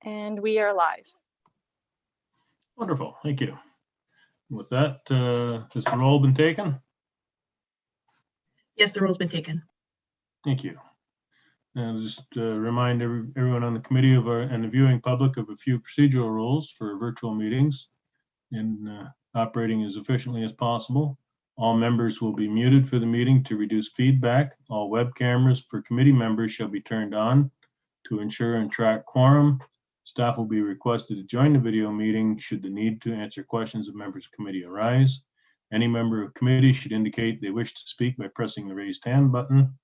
And we are live. Wonderful, thank you. With that, has the roll been taken? Yes, the roll's been taken. Thank you. And just remind everyone on the committee and the viewing public of a few procedural rules for virtual meetings in operating as efficiently as possible. All members will be muted for the meeting to reduce feedback. All web cameras for committee members shall be turned on to ensure and track quorum. Staff will be requested to join the video meeting should the need to answer questions of members of committee arise. Any member of committee should indicate they wish to speak by pressing the raised hand button.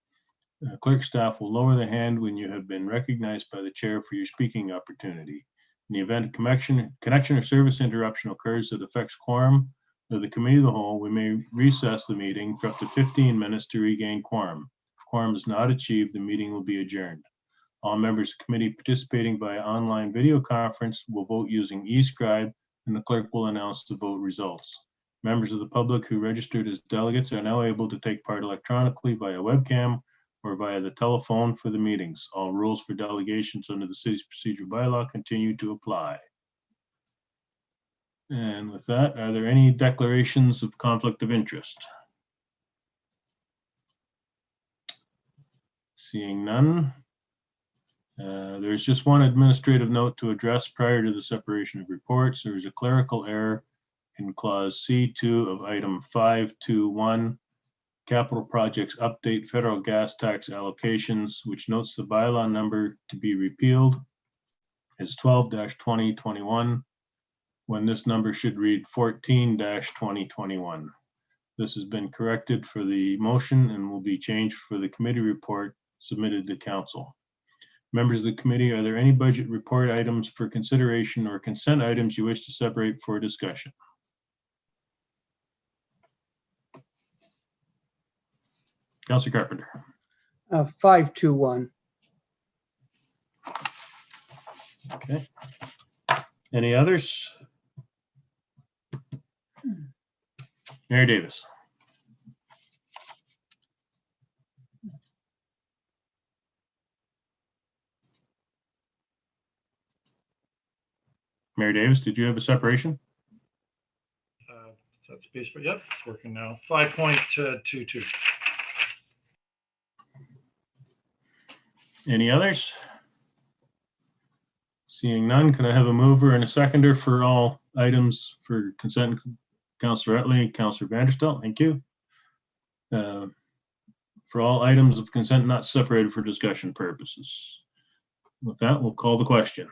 Clerk staff will lower the hand when you have been recognized by the chair for your speaking opportunity. In the event a connection or service interruption occurs that affects quorum of the committee of the whole, we may recess the meeting for up to 15 minutes to regain quorum. If quorum is not achieved, the meeting will be adjourned. All members of the committee participating via online video conference will vote using eScribe, and the clerk will announce the vote results. Members of the public who registered as delegates are now able to take part electronically via webcam or via the telephone for the meetings. All rules for delegations under the city's procedure bylaw continue to apply. And with that, are there any declarations of conflict of interest? Seeing none. There's just one administrative note to address prior to the separation of reports. There is a clerical error in clause C2 of item 521, capital projects update federal gas tax allocations, which notes the bylaw number to be repealed as 12-2021, when this number should read 14-2021. This has been corrected for the motion and will be changed for the committee report submitted to council. Members of the committee, are there any budget report items for consideration or consent items you wish to separate for discussion? Councilor Carpenter. 521. Okay. Any others? Mayor Davis. Mayor Davis, did you have a separation? That's space, but yep, it's working now. 5.22. Any others? Seeing none, can I have a mover and a seconder for all items for consent? Councilor Utley, Councilor Vanderstelt, thank you. For all items of consent not separated for discussion purposes. With that, we'll call the question.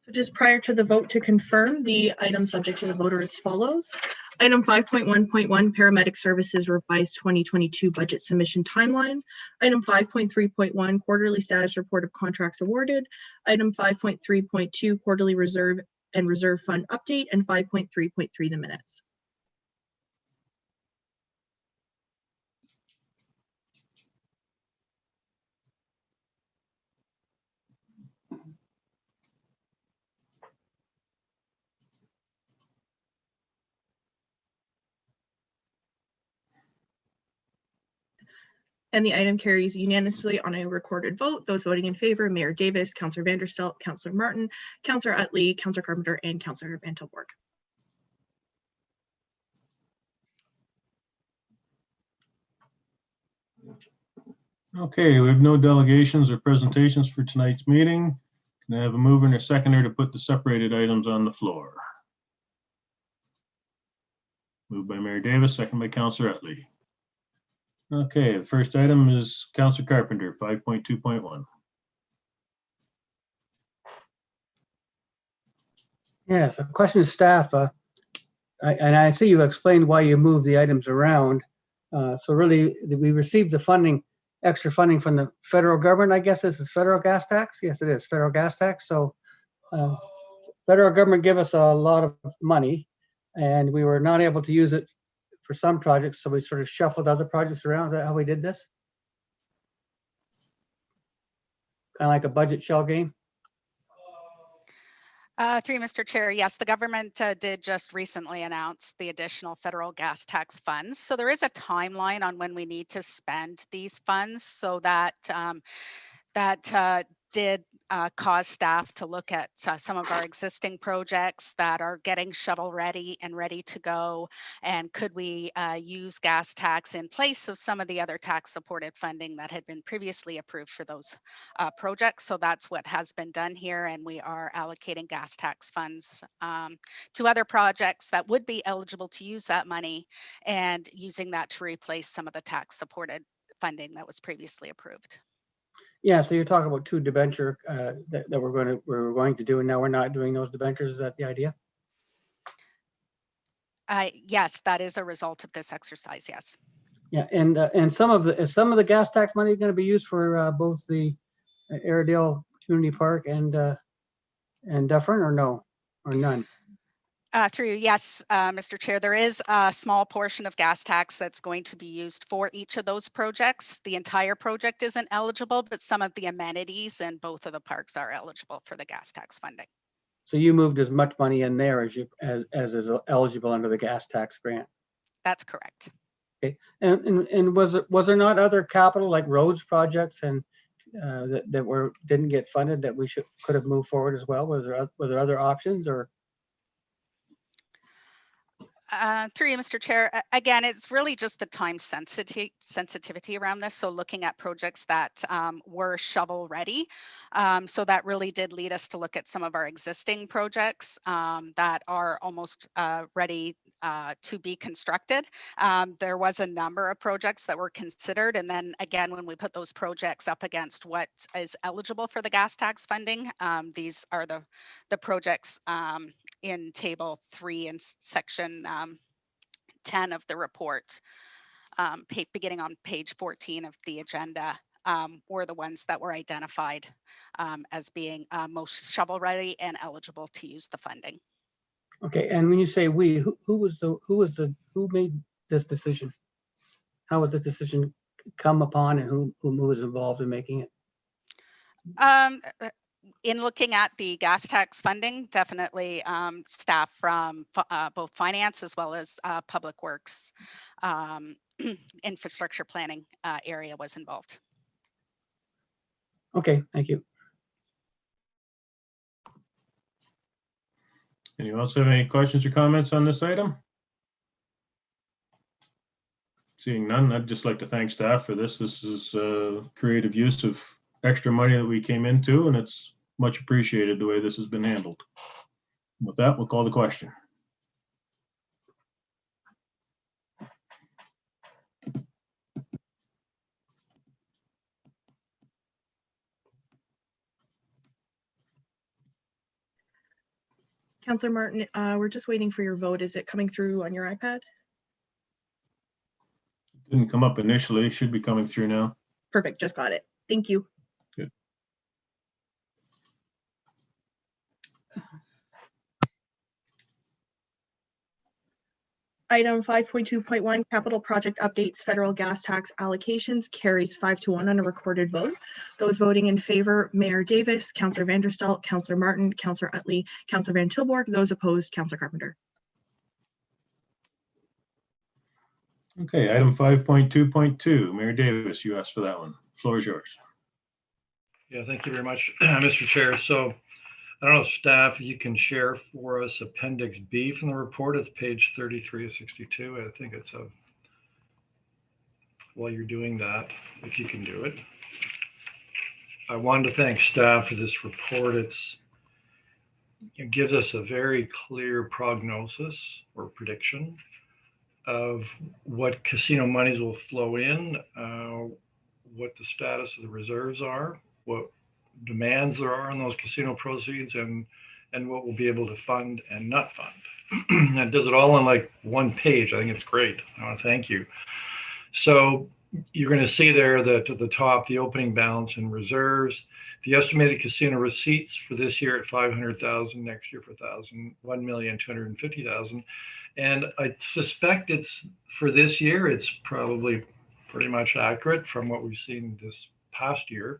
So just prior to the vote to confirm, the item subject to the vote are as follows. Item 5.1.1, paramedic services revised 2022 budget submission timeline. Item 5.3.1, quarterly status report of contracts awarded. Item 5.3.2, quarterly reserve and reserve fund update, and 5.3.3, the minutes. And the item carries unanimously on a recorded vote. Those voting in favor, Mayor Davis, Councilor Vanderstelt, Councilor Martin, Councilor Utley, Councilor Carpenter, and Councilor Van Tilburg. Okay, we have no delegations or presentations for tonight's meeting. Can I have a mover and a seconder to put the separated items on the floor? Moved by Mayor Davis, second by Councilor Utley. Okay, the first item is Councilor Carpenter, 5.2.1. Yes, a question to staff. And I see you explained why you moved the items around. So really, we received the funding, extra funding from the federal government. I guess this is federal gas tax. Yes, it is federal gas tax. So federal government gave us a lot of money and we were not able to use it for some projects. So we sort of shuffled other projects around. Is that how we did this? Kind of like a budget shell game? Through Mr. Chair, yes, the government did just recently announce the additional federal gas tax funds. So there is a timeline on when we need to spend these funds. So that did cause staff to look at some of our existing projects that are getting shovel ready and ready to go. And could we use gas tax in place of some of the other tax supported funding that had been previously approved for those projects? So that's what has been done here. And we are allocating gas tax funds to other projects that would be eligible to use that money and using that to replace some of the tax supported funding that was previously approved. Yeah, so you're talking about two debenture that we're going to do, and now we're not doing those debentures. Is that the idea? Yes, that is a result of this exercise. Yes. Yeah, and some of the gas tax money going to be used for both the Airedale Community Park and Dufferin, or no, or none? Through you, yes, Mr. Chair, there is a small portion of gas tax that's going to be used for each of those projects. The entire project isn't eligible, but some of the amenities in both of the parks are eligible for the gas tax funding. So you moved as much money in there as is eligible under the gas tax grant. That's correct. Okay, and was there not other capital like roads projects and that didn't get funded that we could have moved forward as well? Were there other options, or? Through you, Mr. Chair, again, it's really just the time sensitivity around this. So looking at projects that were shovel ready. So that really did lead us to look at some of our existing projects that are almost ready to be constructed. There was a number of projects that were considered. And then again, when we put those projects up against what is eligible for the gas tax funding, these are the projects in table 3 in section 10 of the report, beginning on page 14 of the agenda, were the ones that were identified as being most shovel ready and eligible to use the funding. Okay, and when you say we, who made this decision? How was this decision come upon, and who was involved in making it? In looking at the gas tax funding, definitely staff from both finance as well as public works, infrastructure planning area was involved. Okay, thank you. Anyone else have any questions or comments on this item? Seeing none, I'd just like to thank staff for this. This is a creative use of extra money that we came into, and it's much appreciated the way this has been handled. With that, we'll call the question. Councillor Martin, we're just waiting for your vote. Is it coming through on your iPad? Didn't come up initially, should be coming through now. Perfect, just got it. Thank you. Good. Item 5.2.1, capital project updates, federal gas tax allocations, carries 5-1 on a recorded vote. Those voting in favor, Mayor Davis, Councillor Vanderstaldt, Councillor Martin, Councillor Utley, Councillor Van Tilborg. Those opposed, Councillor Carpenter. Okay, item 5.2.2, Mayor Davis, you asked for that one. Floor is yours. Yeah, thank you very much, Mr. Chair. So I don't know, staff, if you can share for us Appendix B from the report. It's page 33 of 62. I think it's while you're doing that, if you can do it. I wanted to thank staff for this report. It gives us a very clear prognosis or prediction of what casino monies will flow in, what the status of the reserves are, what demands there are on those casino proceeds, and what we'll be able to fund and not fund. That does it all on like one page. I think it's great. I want to thank you. So you're going to see there that at the top, the opening balance and reserves, the estimated casino receipts for this year at 500,000, next year for 1,250,000. And I suspect it's for this year, it's probably pretty much accurate from what we've seen this past year.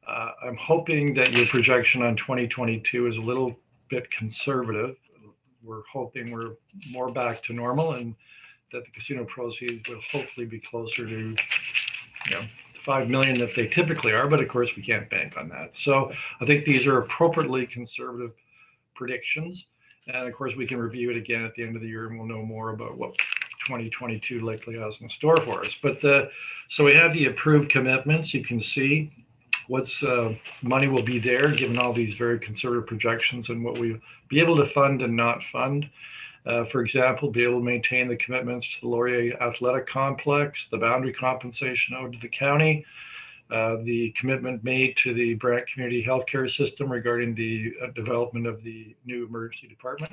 I'm hoping that your projection on 2022 is a little bit conservative. We're hoping we're more back to normal and that the casino proceeds will hopefully be closer to 5 million that they typically are, but of course we can't bank on that. So I think these are appropriately conservative predictions. And of course we can review it again at the end of the year and we'll know more about what 2022 likely has in store for us. But so we have the approved commitments. You can see what's money will be there given all these very conservative projections and what we'll be able to fund and not fund. For example, be able to maintain the commitments to the Laurier Athletic Complex, the boundary compensation owed to the county, the commitment made to the Brant Community Healthcare System regarding the development of the new emergency department,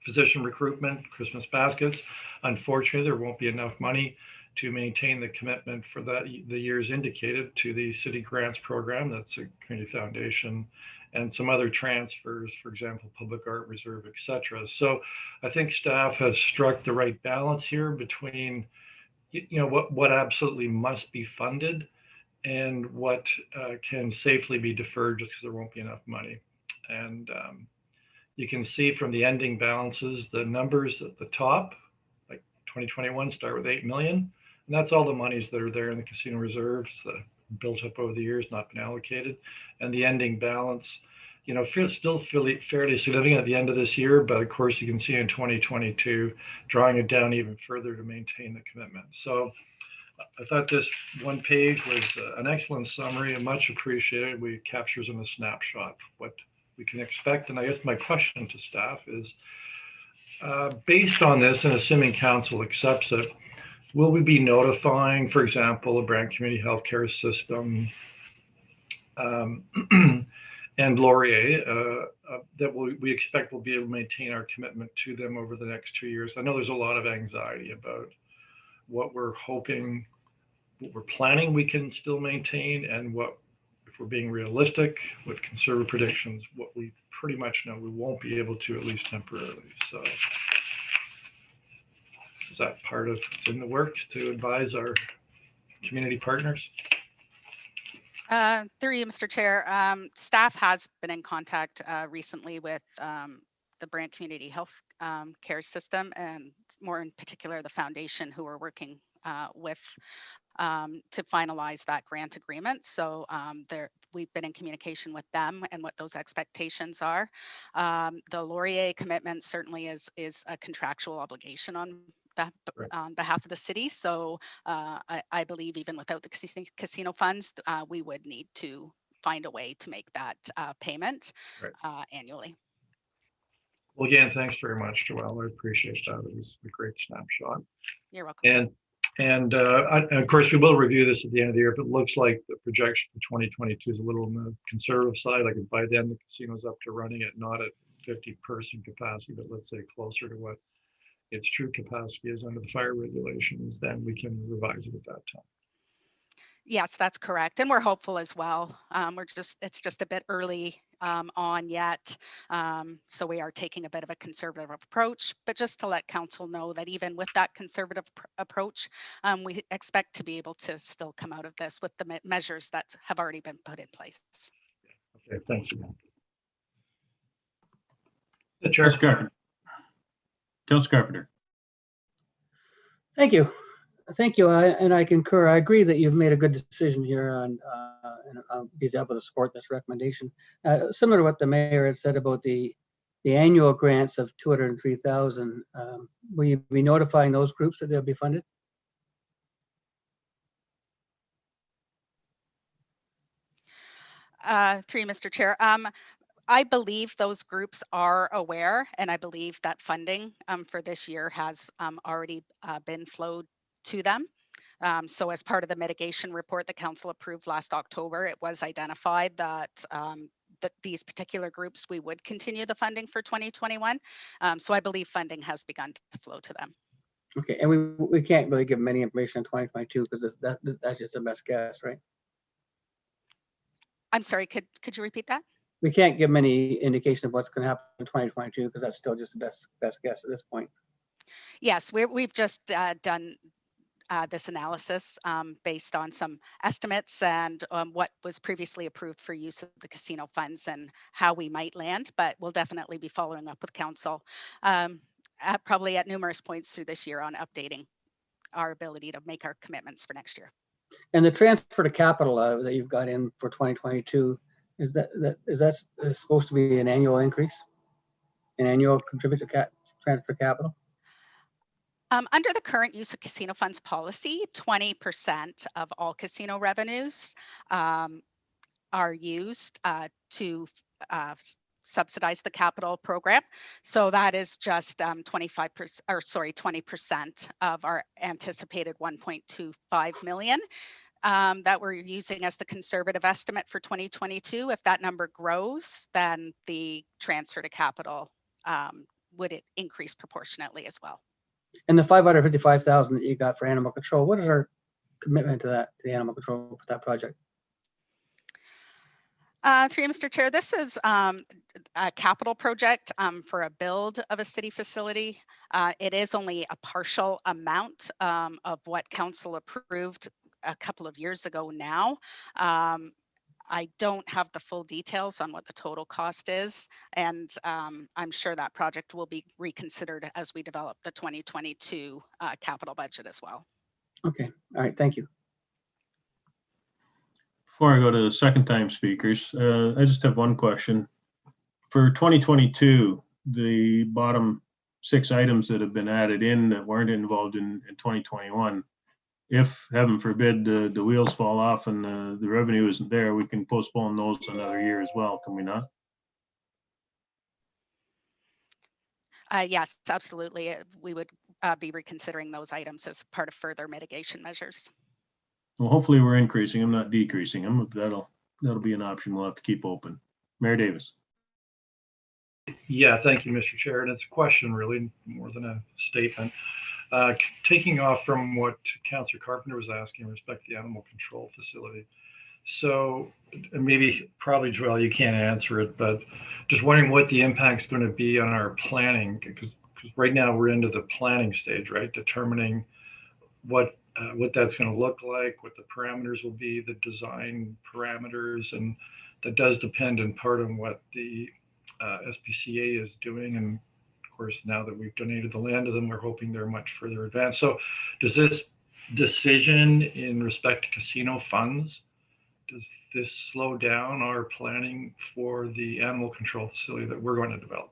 physician recruitment, Christmas baskets. Unfortunately, there won't be enough money to maintain the commitment for the years indicated to the city grants program. That's a community foundation, and some other transfers, for example, public art reserve, etc. So I think staff has struck the right balance here between what absolutely must be funded and what can safely be deferred just because there won't be enough money. And you can see from the ending balances, the numbers at the top, like 2021 start with 8 million. And that's all the monies that are there in the casino reserves that built up over the years, not been allocated. And the ending balance, still fairly significant at the end of this year. But of course, you can see in 2022, drawing it down even further to maintain the commitment. So I thought this one page was an excellent summary and much appreciated. We captures in a snapshot what we can expect. And I guess my question to staff is, based on this and assuming council accepts it, will we be notifying, for example, the Brant Community Healthcare System and Laurier that we expect we'll be able to maintain our commitment to them over the next 2 years? I know there's a lot of anxiety about what we're hoping, what we're planning we can still maintain, and what, if we're being realistic with conservative predictions, what we pretty much know we won't be able to, at least temporarily. So is that part of what's in the works to advise our community partners? Through you, Mr. Chair, staff has been in contact recently with the Brant Community Health Care System, and more in particular the foundation who are working with to finalize that grant agreement. So we've been in communication with them and what those expectations are. The Laurier commitment certainly is a contractual obligation on behalf of the city. So I believe even without the casino funds, we would need to find a way to make that payment annually. Well, again, thanks very much, Joelle. I appreciate that. It was a great snapshot. You're welcome. And of course, we will review this at the end of the year. If it looks like the projection for 2022 is a little on the conservative side, like if by then the casino's up to running it, not at 50-person capacity, but let's say closer to what its true capacity is under the fire regulations, then we can revise it at that time. Yes, that's correct. And we're hopeful as well. It's just a bit early on yet. So we are taking a bit of a conservative approach, but just to let council know that even with that conservative approach, we expect to be able to still come out of this with the measures that have already been put in place. Okay, thanks again. Councilor Carpenter. Thank you. Thank you. And I concur. I agree that you've made a good decision here on being able to support this recommendation. Similar to what the mayor had said about the annual grants of 203,000, will you be notifying those groups that they'll be funded? Through you, Mr. Chair. I believe those groups are aware, and I believe that funding for this year has already been flowed to them. So as part of the mitigation report the council approved last October, it was identified that these particular groups, we would continue the funding for 2021. So I believe funding has begun to flow to them. Okay, and we can't really give them any information on 2022 because that's just a best guess, right? I'm sorry, could you repeat that? We can't give them any indication of what's going to happen in 2022 because that's still just the best guess at this point. Yes, we've just done this analysis based on some estimates and what was previously approved for use of the casino funds and how we might land, but we'll definitely be following up with council probably at numerous points through this year on updating our ability to make our commitments for next year. And the transfer to capital that you've got in for 2022, is that supposed to be an annual increase? An annual contributor transfer capital? Under the current use of casino funds policy, 20% of all casino revenues are used to subsidize the capital program. So that is just 25%, or sorry, 20% of our anticipated 1.25 million that we're using as the conservative estimate for 2022. If that number grows, then the transfer to capital would increase proportionately as well. And the 555,000 that you got for animal control, what is our commitment to that, to the animal control for that project? Through you, Mr. Chair, this is a capital project for a build of a city facility. It is only a partial amount of what council approved a couple of years ago now. I don't have the full details on what the total cost is, and I'm sure that project will be reconsidered as we develop the 2022 capital budget as well. Okay, all right, thank you. Before I go to the second time speakers, I just have one question. For 2022, the bottom 6 items that have been added in that weren't involved in 2021, if, heaven forbid, the wheels fall off and the revenue isn't there, we can postpone those another year as well, can we not? Yes, absolutely. We would be reconsidering those items as part of further mitigation measures. Well, hopefully we're increasing them, not decreasing them. That'll be an option we'll have to keep open. Mayor Davis. Yeah, thank you, Mr. Chair. And it's a question really more than a statement. Taking off from what Councillor Carpenter was asking in respect to the animal control facility. So maybe, probably, Joelle, you can't answer it, but just wondering what the impact's going to be on our planning, because right now we're into the planning stage, right? Determining what that's going to look like, what the parameters will be, the design parameters, and that does depend in part on what the SPCA is doing. And of course, now that we've donated the land to them, we're hoping they're much further advanced. So does this decision in respect to casino funds, does this slow down our planning for the animal control facility that we're going to develop?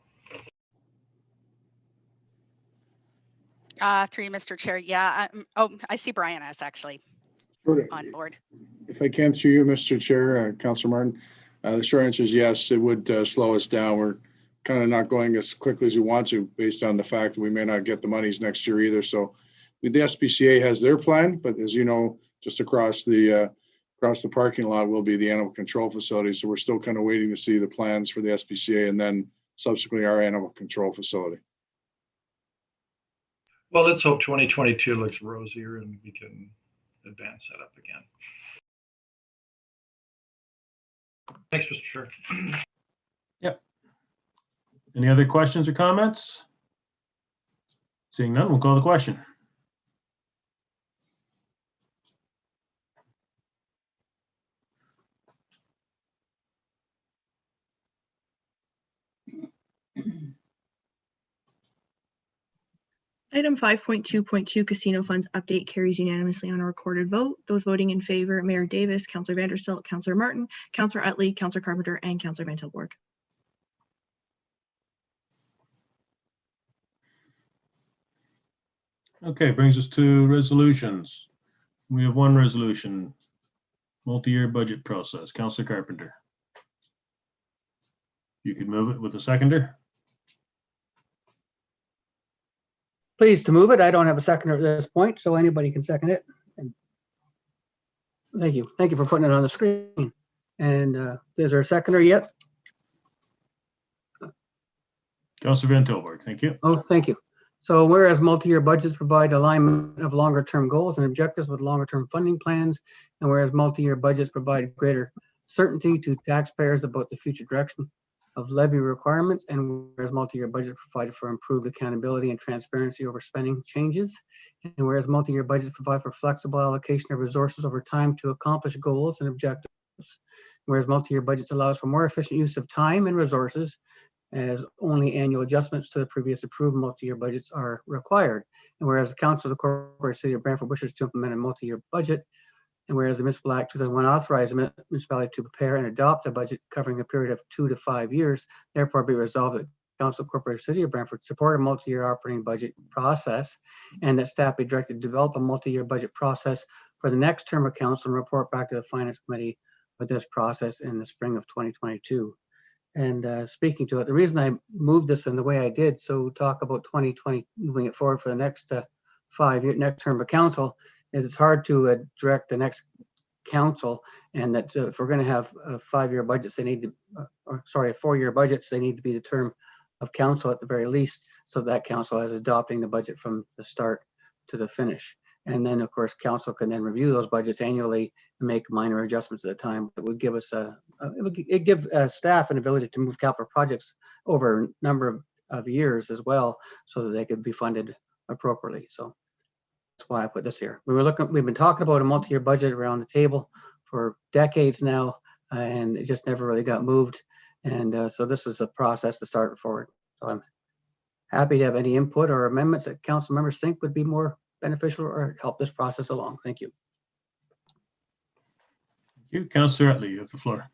Through you, Mr. Chair. Yeah. I see Brian is actually on board. If I can, through you, Mr. Chair, Councillor Martin, the short answer is yes, it would slow us down. We're kind of not going as quickly as we want to, based on the fact that we may not get the monies next year either. So the SPCA has their plan, but as you know, just across the parking lot will be the animal control facility. So we're still kind of waiting to see the plans for the SPCA and then subsequently our animal control facility. Well, let's hope 2022 looks rosier and we can advance that up again. Thanks, Mr. Chair. Yep. Any other questions or comments? Seeing none, we'll call the question. Item 5.2.2 casino funds update carries unanimously on a recorded vote. Those voting in favor, Mayor Davis, Councillor Vanderstilt, Councillor Martin, Councillor Utley, Councillor Carpenter, and Councillor Van Tilburg. Okay, brings us to resolutions. We have one resolution, multi-year budget process. Councillor Carpenter. You could move it with a seconder. Pleased to move it. I don't have a seconder at this point, so anybody can second it. And thank you. Thank you for putting it on the screen. And is there a seconder yet? Councillor Van Tilburg, thank you. Oh, thank you. So whereas multi-year budgets provide alignment of longer-term goals and objectives with longer-term funding plans, and whereas multi-year budgets provide greater certainty to taxpayers about the future direction of levy requirements, and whereas multi-year budget provided for improved accountability and transparency over spending changes, and whereas multi-year budgets provide for flexible allocation of resources over time to accomplish goals and objectives, whereas multi-year budgets allows for more efficient use of time and resources, as only annual adjustments to the previous approved multi-year budgets are required, and whereas the Council of the Corporate City of Brantford wishes to implement a multi-year budget, And whereas the Municipal Act 2001 authorized the municipality to prepare and adopt a budget covering a period of 2 to 5 years, therefore be resolved that Council Corporation City of Brantford support a multi-year operating budget process, and that staff be directed to develop a multi-year budget process for the next term of council and report back to the Finance Committee with this process in the spring of 2022. And speaking to it, the reason I moved this in the way I did, so talk about 2020, moving it forward for the next 5 year, next term of council, is it's hard to direct the next council, and that if we're going to have 5-year budgets, they need to, or sorry, 4-year budgets, they need to be the term of council at the very least, so that council is adopting the budget from the start to the finish. And then, of course, council can then review those budgets annually and make minor adjustments at a time. It would give us it give staff an ability to move capital projects over a number of years as well, so that they could be funded appropriately. So that's why I put this here. We've been talking about a multi-year budget around the table for decades now, and it just never really got moved. And so this is a process to start forward. So I'm happy to have any input or amendments that council members think would be more beneficial or help this process along. Thank you. Thank you. Councillor Utley, you have the floor.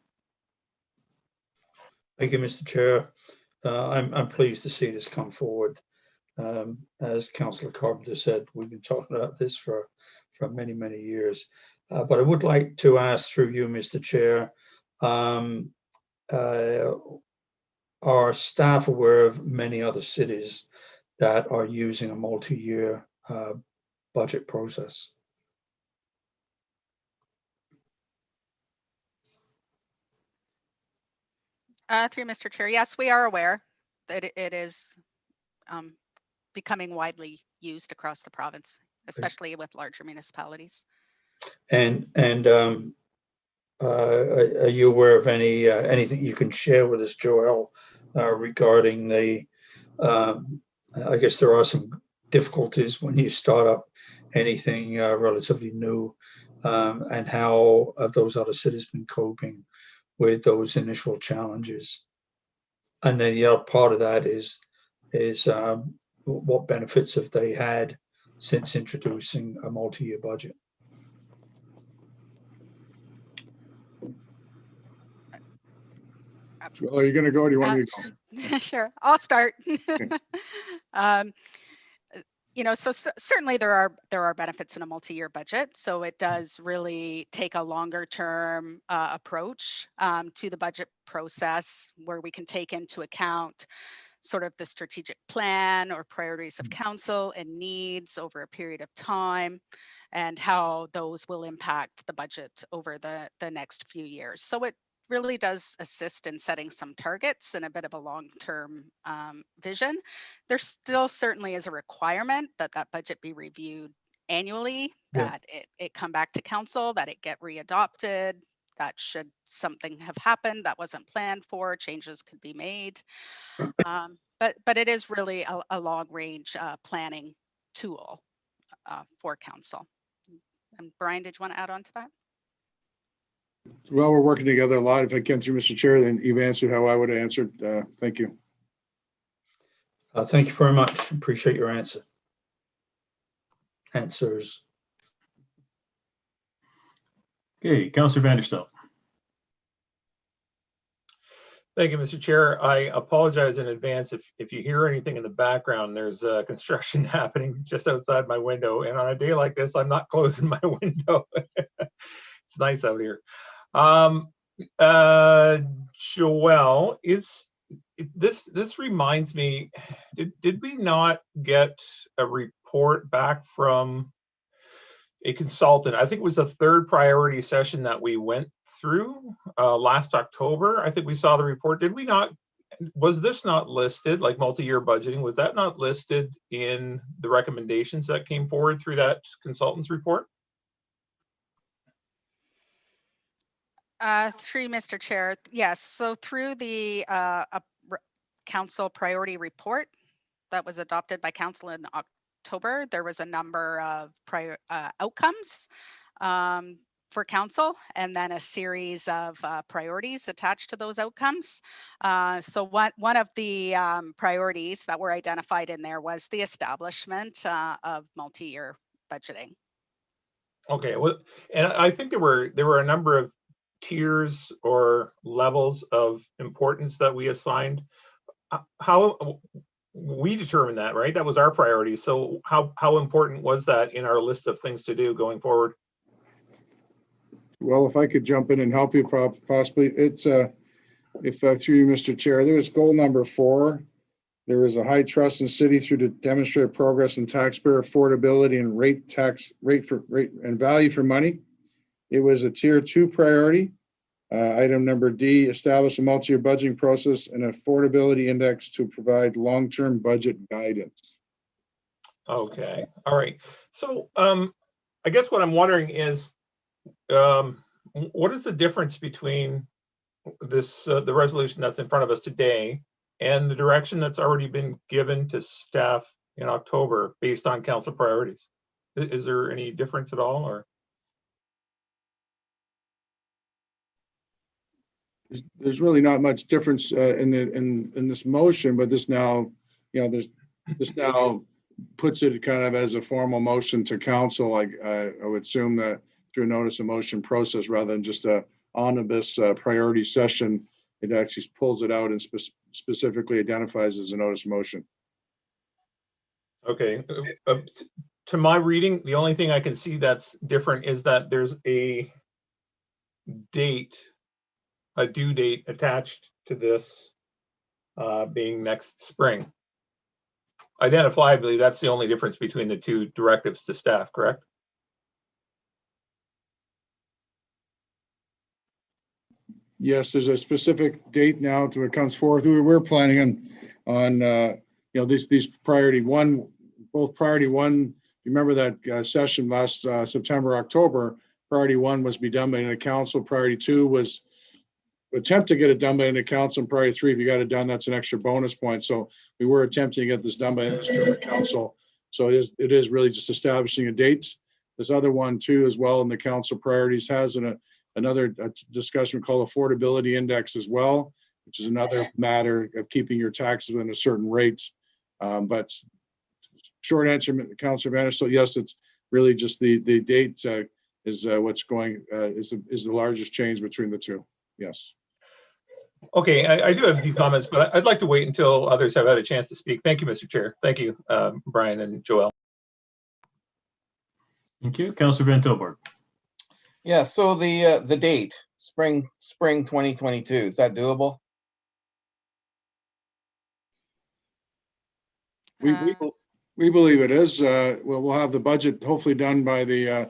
Thank you, Mr. Chair. I'm pleased to see this come forward. As Councillor Carpenter said, we've been talking about this for many, many years. But I would like to ask through you, Mr. Chair, are staff aware of many other cities that are using a multi-year budget process? Through Mr. Chair, yes, we are aware that it is becoming widely used across the province, especially with larger municipalities. And are you aware of anything you can share with us, Joelle, regarding the? I guess there are some difficulties when you start up anything relatively new, and how have those other cities been coping with those initial challenges? And then the other part of that is what benefits have they had since introducing a multi-year budget? Well, are you going to go or do you want me to go? Sure, I'll start. You know, so certainly there are benefits in a multi-year budget. So it does really take a longer term approach to the budget process, where we can take into account sort of the strategic plan or priorities of council and needs over a period of time, and how those will impact the budget over the next few years. So it really does assist in setting some targets and a bit of a long-term vision. There still certainly is a requirement that that budget be reviewed annually, that it come back to council, that it get readopted, that should something have happened that wasn't planned for, changes could be made. But it is really a long-range planning tool for council. And Brian, did you want to add on to that? Well, we're working together a lot. If I can, through Mr. Chair, then you've answered how I would have answered. Thank you. Thank you very much. Appreciate your answers. Okay, Councillor Vanderstel. Thank you, Mr. Chair. I apologize in advance if you hear anything in the background. There's construction happening just outside my window, and on a day like this, I'm not closing my window. It's nice out here. Joelle, this reminds me, did we not get a report back from a consultant? I think it was the third priority session that we went through last October. I think we saw the report. Did we not? Was this not listed, like multi-year budgeting? Was that not listed in the recommendations that came forward through that consultant's report? Through Mr. Chair, yes. So through the council priority report that was adopted by council in October, there was a number of outcomes for council, and then a series of priorities attached to those outcomes. So one of the priorities that were identified in there was the establishment of multi-year budgeting. Okay, well, and I think there were a number of tiers or levels of importance that we assigned. How we determined that, right? That was our priority. So how important was that in our list of things to do going forward? Well, if I could jump in and help you possibly, it's if through you, Mr. Chair, there was goal number 4. There is a high trust in city through to demonstrate progress in taxpayer affordability and rate and value for money. It was a tier 2 priority. Item number D, establish a multi-year budgeting process and affordability index to provide long-term budget guidance. Okay, all right. So I guess what I'm wondering is, what is the difference between this the resolution that's in front of us today and the direction that's already been given to staff in October based on council priorities? Is there any difference at all, or? There's really not much difference in this motion, but this now, this now puts it kind of as a formal motion to council. I would assume that through a notice of motion process rather than just a omnibus priority session, it actually pulls it out and specifically identifies as a notice of motion. Okay, to my reading, the only thing I can see that's different is that there's a date, a due date attached to this being next spring. Identifiably, that's the only difference between the two directives to staff, correct? Yes, there's a specific date now to it comes forth. We're planning on these priority 1, both priority 1. Remember that session last September, October. Priority 1 was be done by the council. Priority 2 was attempt to get it done by the council. And priority 3, if you got it done, that's an extra bonus point. So we were attempting to get this done by the council. So it is really just establishing a date. This other one too, as well, in the council priorities has another discussion called affordability index as well, which is another matter of keeping your taxes within a certain rate. But short answer, Councilor Vanis, so yes, it's really just the date is what's going is the largest change between the two. Yes. Okay, I do have a few comments, but I'd like to wait until others have had a chance to speak. Thank you, Mr. Chair. Thank you, Brian and Joel. Thank you. Councilor Van Tilburg. Yeah, so the date, spring 2022, is that doable? We believe it is. We'll have the budget hopefully done by the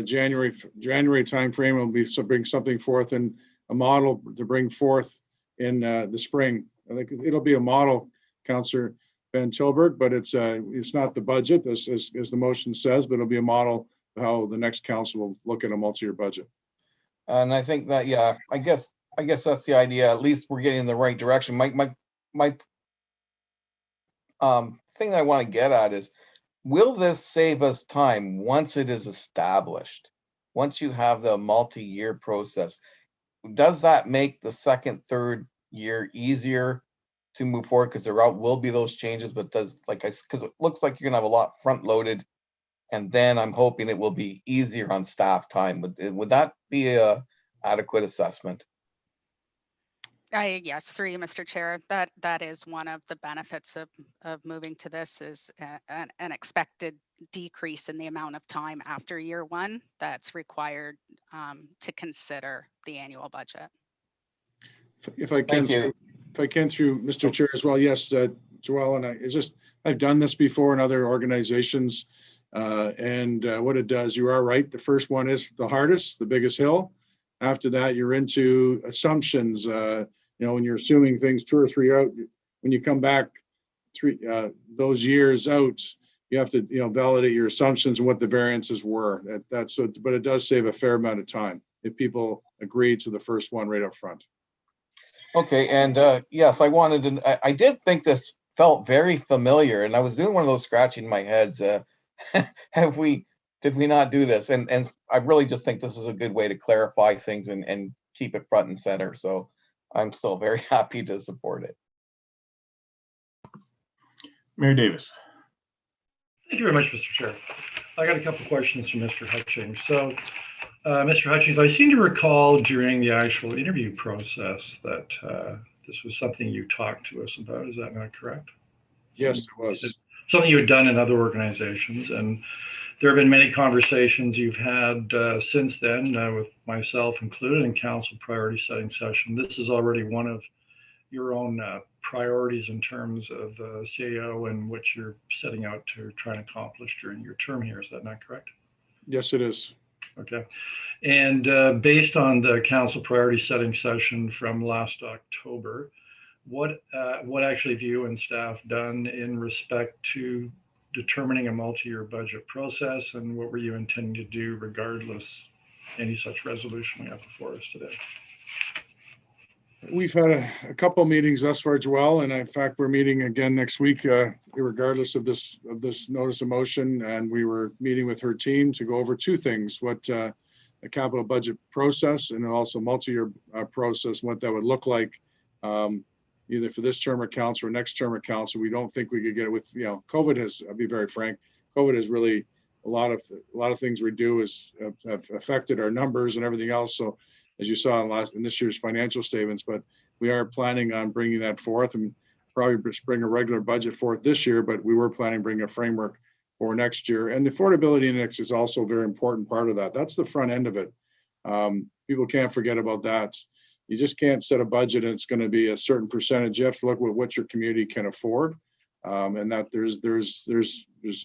January timeframe. We'll be bring something forth in a model to bring forth in the spring. I think it'll be a model, Councillor Van Tilburg, but it's not the budget as the motion says, but it'll be a model of how the next council will look at a multi-year budget. And I think that, yeah, I guess that's the idea. At least we're getting in the right direction. My thing that I want to get at is, will this save us time once it is established? Once you have the multi-year process, does that make the second, third year easier to move forward? Because there will be those changes, but because it looks like you're gonna have a lot front loaded, and then I'm hoping it will be easier on staff time. Would that be a adequate assessment? Yes, through you, Mr. Chair. That is one of the benefits of moving to this, is an expected decrease in the amount of time after year 1 that's required to consider the annual budget. If I can, through Mr. Chair as well. Yes, Joelle and I, I've done this before in other organizations, and what it does, you are right. The first one is the hardest, the biggest hill. After that, you're into assumptions. When you're assuming things 2 or 3 out, when you come back those years out, you have to validate your assumptions and what the variances were. But it does save a fair amount of time if people agree to the first one right up front. Okay, and yes, I did think this felt very familiar, and I was doing one of those scratching my heads. Did we not do this? And I really just think this is a good way to clarify things and keep it front and center. So I'm still very happy to support it. Mayor Davis. Thank you very much, Mr. Chair. I got a couple questions for Mr. Hutchings. So, Mr. Hutchings, I seem to recall during the actual interview process that this was something you talked to us about. Is that not correct? Yes, it was. Something you had done in other organizations, and there have been many conversations you've had since then with myself included in council priority setting session. This is already one of your own priorities in terms of CAO and what you're setting out to try and accomplish during your term here. Is that not correct? Yes, it is. Okay. And based on the council priority setting session from last October, what actually have you and staff done in respect to determining a multi-year budget process, and what were you intending to do regardless any such resolution we have before us today? We've had a couple meetings thus far as well, and in fact, we're meeting again next week, regardless of this notice of motion. And we were meeting with her team to go over two things: what a capital budget process, and also multi-year process, what that would look like, either for this term of council or next term of council. We don't think we could get it with, COVID has, I'll be very frank, COVID has really a lot of things we do have affected our numbers and everything else. So, as you saw in this year's financial statements, but we are planning on bringing that forth, and probably just bring a regular budget forth this year, but we were planning to bring a framework for next year. And the affordability index is also a very important part of that. That's the front end of it. People can't forget about that. You just can't set a budget and it's going to be a certain percentage. You have to look at what your community can afford. And that there's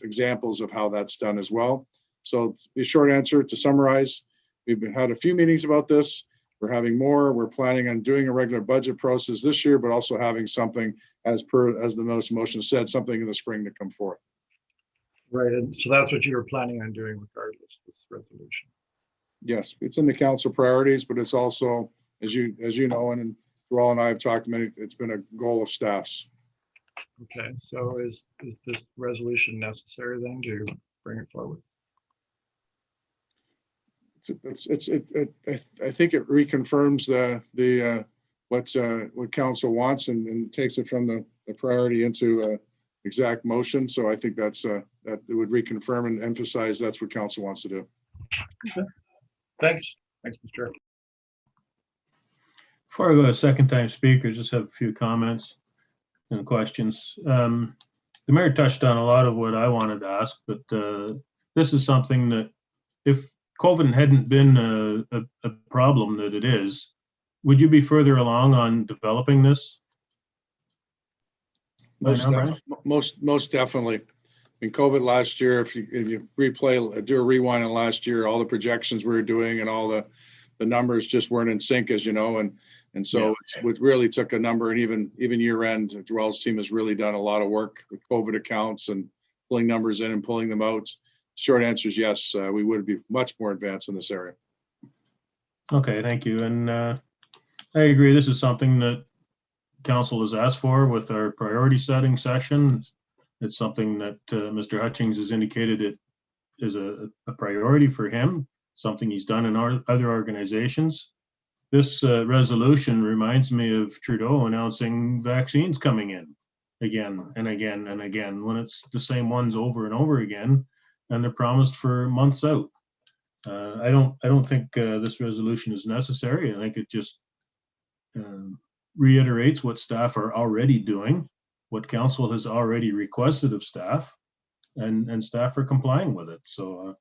examples of how that's done as well. So the short answer, to summarize, we've had a few meetings about this. We're having more. We're planning on doing a regular budget process this year, but also having something as the notice of motion said, something in the spring to come forth. Right, and so that's what you were planning on doing regardless of this resolution. Yes, it's in the council priorities, but it's also, as you know, and Joel and I have talked many, it's been a goal of staff's. Okay, so is this resolution necessary then to bring it forward? I think it reconfirms what council wants and takes it from the priority into exact motion. So I think that it would reconfirm and emphasize that's what council wants to do. Okay. Thanks, Mr. Chair. Before I go to second time speakers, just have a few comments and questions. The mayor touched on a lot of what I wanted to ask, but this is something that if COVID hadn't been a problem that it is, would you be further along on developing this? Most definitely. In COVID last year, if you do a rewind on last year, all the projections we were doing and all the numbers just weren't in sync, as you know, and so it really took a number, and even year end, Joel's team has really done a lot of work with COVID accounts and pulling numbers in and pulling them out. Short answer is yes, we would be much more advanced in this area. Okay, thank you. And I agree, this is something that council has asked for with our priority setting session. It's something that Mr. Hutchings has indicated it is a priority for him, something he's done in other organizations. This resolution reminds me of Trudeau announcing vaccines coming in again and again and again, when it's the same ones over and over again, and they're promised for months out. I don't think this resolution is necessary. I think it just reiterates what staff are already doing, what council has already requested of staff, and staff are complying with it. So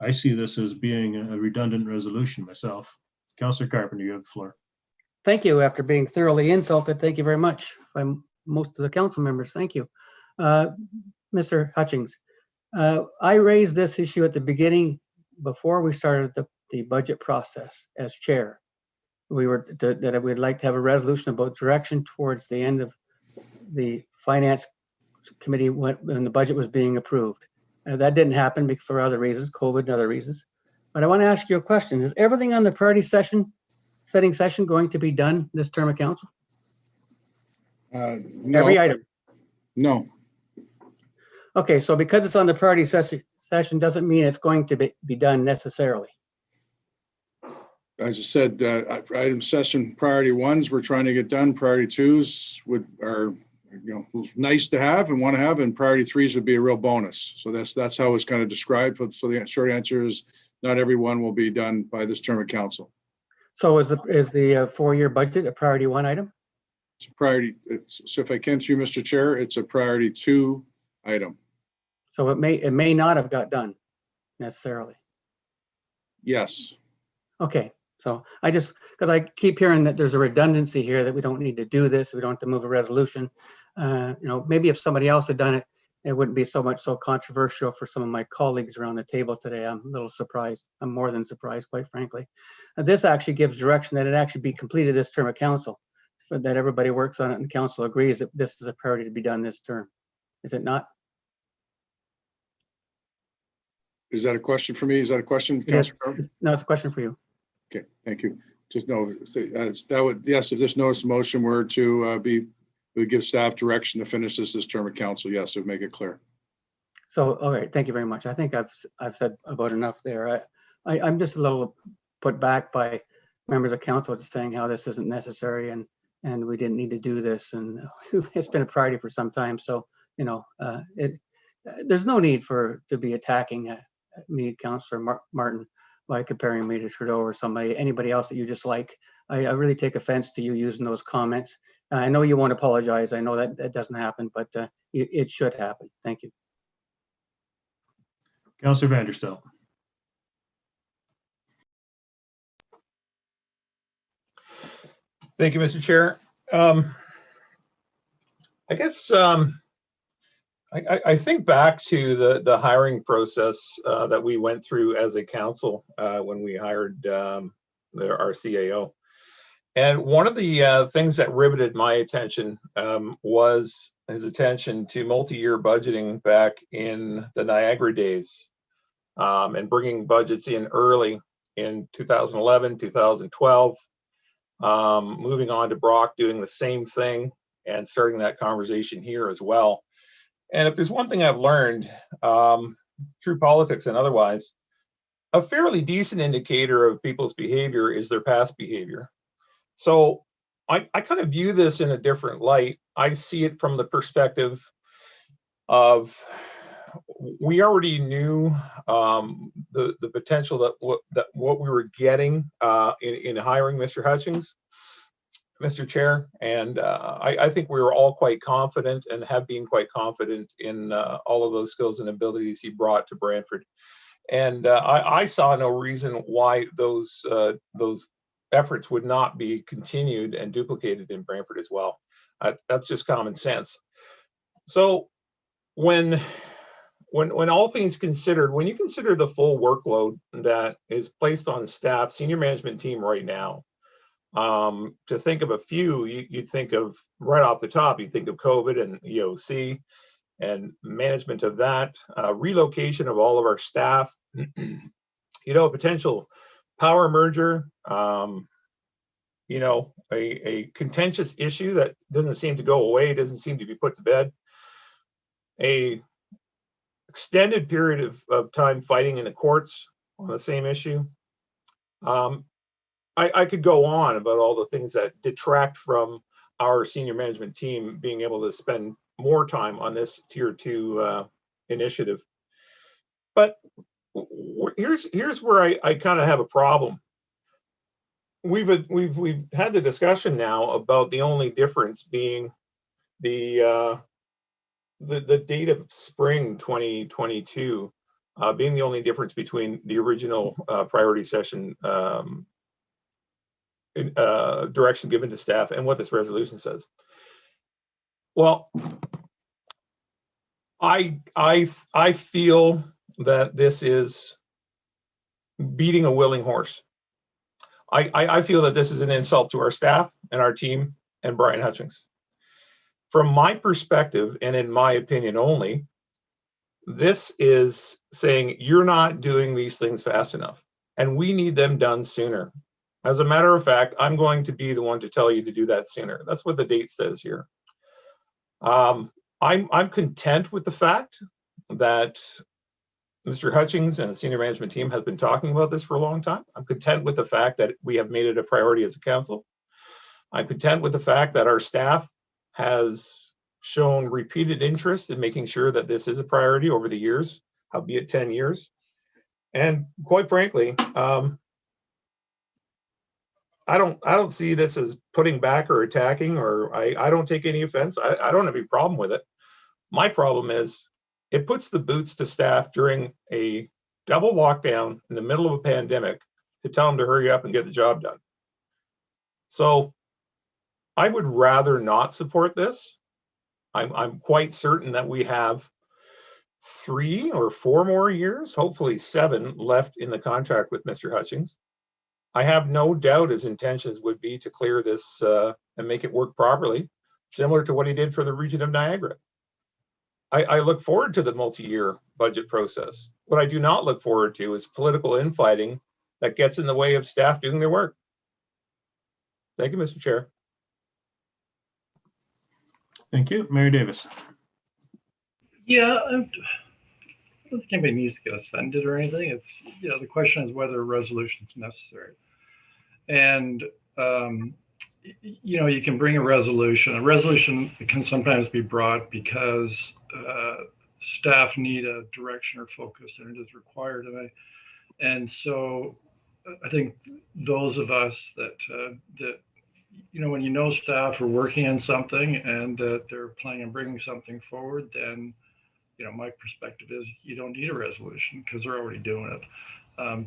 I see this as being a redundant resolution myself. Councillor Carpenter, you have the floor. Thank you. After being thoroughly insulted, thank you very much by most of the council members. Thank you. Mr. Hutchings, I raised this issue at the beginning before we started the budget process as chair. That we'd like to have a resolution about direction towards the end of the finance committee when the budget was being approved. That didn't happen for other reasons, COVID and other reasons. But I want to ask you a question. Is everything on the priority setting session going to be done this term of council? No. Every item? No. Okay, so because it's on the priority session doesn't mean it's going to be done necessarily. As I said, item session priority ones, we're trying to get done. Priority twos are nice to have and want to have, and priority threes would be a real bonus. So that's how it's kind of described. But so the short answer is not everyone will be done by this term of council. So is the 4-year budget a priority 1 item? It's a priority. So if I can through Mr. Chair, it's a priority 2 item. So it may not have got done necessarily. Yes. Okay, so because I keep hearing that there's a redundancy here, that we don't need to do this, we don't have to move a resolution. Maybe if somebody else had done it, it wouldn't be so controversial for some of my colleagues around the table today. I'm a little surprised. I'm more than surprised, quite frankly. This actually gives direction that it actually be completed this term of council, so that everybody works on it and the council agrees that this is a priority to be done this term. Is it not? Is that a question for me? Is that a question, Yes. Councilor Carter? No, it's a question for you. Okay, thank you. Just know that would, yes, if this notice motion were to be, would give staff direction to finish this term of council. Yes, it would make it clear. So, all right, thank you very much. I think I've said about enough there. I'm just a little put back by members of council just saying how this isn't necessary and we didn't need to do this, and it's been a priority for some time. So, there's no need to be attacking me, Councillor Martin, by comparing me to Trudeau or anybody else that you dislike. I really take offense to you using those comments. I know you won't apologize. I know that doesn't happen, but it should happen. Thank you. Councillor Vanderstel. Thank you, Mr. Chair. I guess I think back to the hiring process that we went through as a council when we hired our CAO. And one of the things that riveted my attention was his attention to multi-year budgeting back in the Niagara days, and bringing budgets in early in 2011, 2012, moving on to Brock doing the same thing and starting that conversation here as well. And if there's one thing I've learned through politics and otherwise, a fairly decent indicator of people's behavior is their past behavior. So I kind of view this in a different light. I see it from the perspective of, we already knew the potential that what we were getting in hiring Mr. Hutchings, Mr. Chair, and I think we were all quite confident and have been quite confident in all of those skills and abilities he brought to Brantford. And I saw no reason why those efforts would not be continued and duplicated in Brantford as well. That's just common sense. So when all things considered, when you consider the full workload that is placed on staff, senior management team right now, to think of a few, you'd think of right off the top, you'd think of COVID and EOC and management of that, relocation of all of our staff, potential power merger, a contentious issue that doesn't seem to go away, doesn't seem to be put to bed, a extended period of time fighting in the courts on the same issue. I could go on about all the things that detract from our senior management team being able to spend more time on this tier 2 initiative. But here's where I kind of have a problem. We've had the discussion now about the only difference being the date of spring 2022 being the only difference between the original priority session direction given to staff and what this resolution says. Well, I feel that this is beating a willing horse. I feel that this is an insult to our staff and our team and Brian Hutchings. From my perspective, and in my opinion only, this is saying you're not doing these things fast enough and we need them done sooner. As a matter of fact, I'm going to be the one to tell you to do that sooner. That's what the date says here. I'm content with the fact that Mr. Hutchings and the senior management team has been talking about this for a long time. I'm content with the fact that we have made it a priority as a council. I'm content with the fact that our staff has shown repeated interest in making sure that this is a priority over the years, albeit 10 years. And quite frankly, I don't see this as putting back or attacking, or I don't take any offense. I don't have any problem with it. My problem is it puts the boots to staff during a double lockdown in the middle of a pandemic to tell them to hurry up and get the job done. So I would rather not support this. I'm quite certain that we have 3 or 4 more years, hopefully 7, left in the contract with Mr. Hutchings. I have no doubt his intentions would be to clear this and make it work properly, similar to what he did for the region of Niagara. I look forward to the multi-year budget process. What I do not look forward to is political infighting that gets in the way of staff doing their work. Thank you, Mr. Chair. Thank you. Mary Davis. Yeah, I don't think anybody needs to get offended or anything. It's, you know, the question is whether a resolution is necessary. And, you know, you can bring a resolution. A resolution can sometimes be brought because staff need a direction or focus, and it is required. And so I think those of us that, you know, when you know staff are working on something and that they're planning on bringing something forward, then, you know, my perspective is you don't need a resolution because they're already doing it.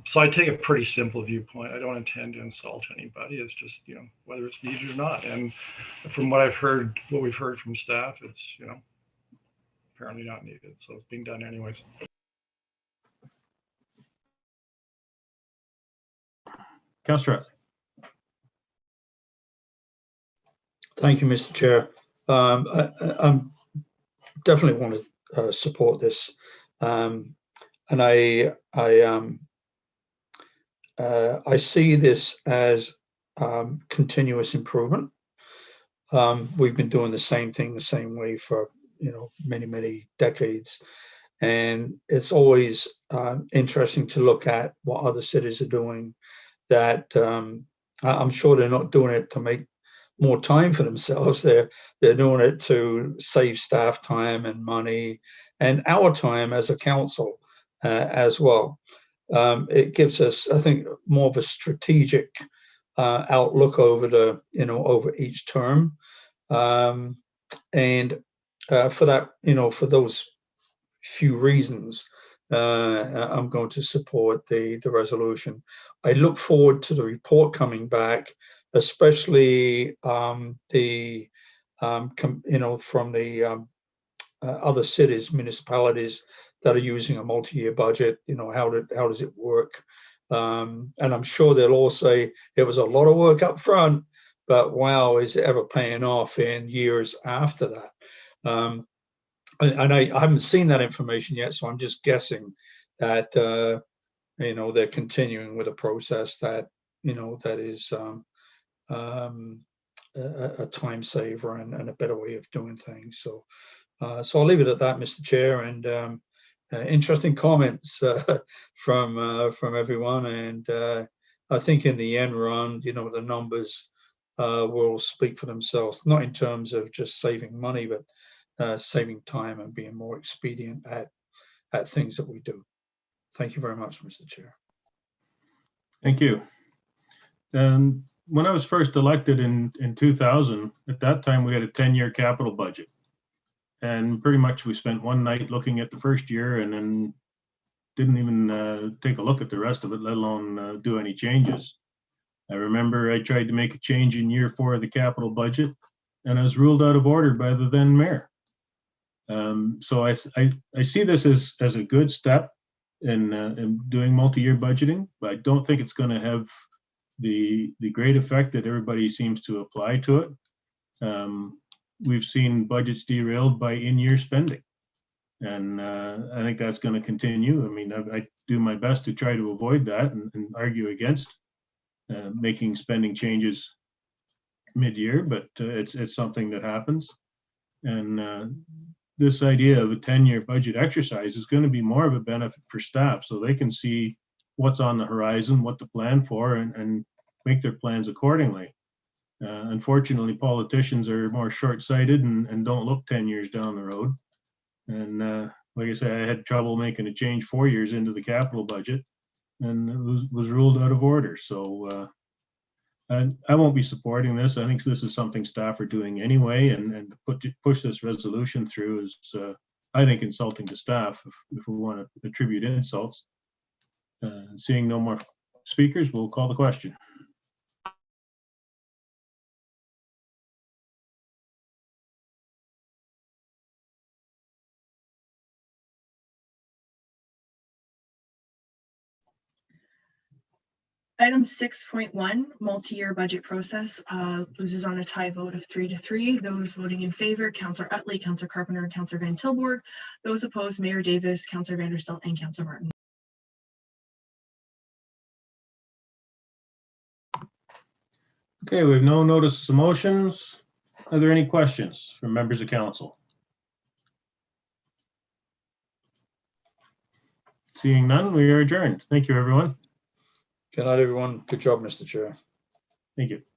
So I take a pretty simple viewpoint. I don't intend to insult anybody. It's just, you know, whether it's needed or not. And from what I've heard, what we've heard from staff, it's, you know, apparently not needed. So it's being done anyways. Councillor Riley. Thank you, Mr. Chair. I definitely want to support this, and I see this as continuous improvement. We've been doing the same thing the same way for, you know, many decades, and it's always interesting to look at what other cities are doing. That I'm sure they're not doing it to make more time for themselves. They're doing it to save staff time and money and our time as a council as well. It gives us, I think, more of a strategic outlook over the, you know, over each term. And for that, you know, for those few reasons, I'm going to support the resolution. I look forward to the report coming back, especially you know, from the other cities, municipalities that are using a multi-year budget. You know, how does it work? And I'm sure they'll all say it was a lot of work up front, but wow, is it ever paying off in years after that? And I haven't seen that information yet, so I'm just guessing that you know, they're continuing with a process that, you know, that is a time saver and a better way of doing things. So so I'll leave it at that, Mr. Chair. And interesting comments from everyone. And I think in the end run, you know, the numbers will speak for themselves, not in terms of just saving money, but saving time and being more expedient at things that we do. Thank you very much, Mr. Chair. Thank you. When I was first elected in 2000, at that time we had a 10-year capital budget. And pretty much we spent one night looking at the first year and then didn't even take a look at the rest of it, let alone do any changes. I remember I tried to make a change in year 4 of the capital budget, and I was ruled out of order by the then mayor. So I see this as a good step in doing multi-year budgeting, but I don't think it's going to have the great effect that everybody seems to apply to it. We've seen budgets derailed by in-year spending, and I think that's going to continue. I mean, I do my best to try to avoid that and argue against making spending changes mid-year, but it's something that happens. And this idea of a 10-year budget exercise is going to be more of a benefit for staff, so they can see what's on the horizon, what to plan for, and make their plans accordingly. Unfortunately, politicians are more short-sighted and don't look 10 years down the road. And like I said, I had trouble making a change 4 years into the capital budget, and it was ruled out of order. So I won't be supporting this. I think this is something staff are doing anyway, and push this resolution through is, I think, insulting to staff if we want to attribute insults. Seeing no more speakers, we'll call the question. Item 6.1, multi-year budget process, loses on a tie vote of 3-3. Those voting in favor, Councillor Utley, Councillor Carpenter, and Councillor Van Tilburg. Those opposed, Mayor Davis, Councillor Vanderstelt, and Councillor Martin. Okay, we have no notice of motions. Are there any questions from members of council? Seeing none, we are adjourned. Thank you, everyone. Good night, everyone. Good job, Mr. Chair. Thank you.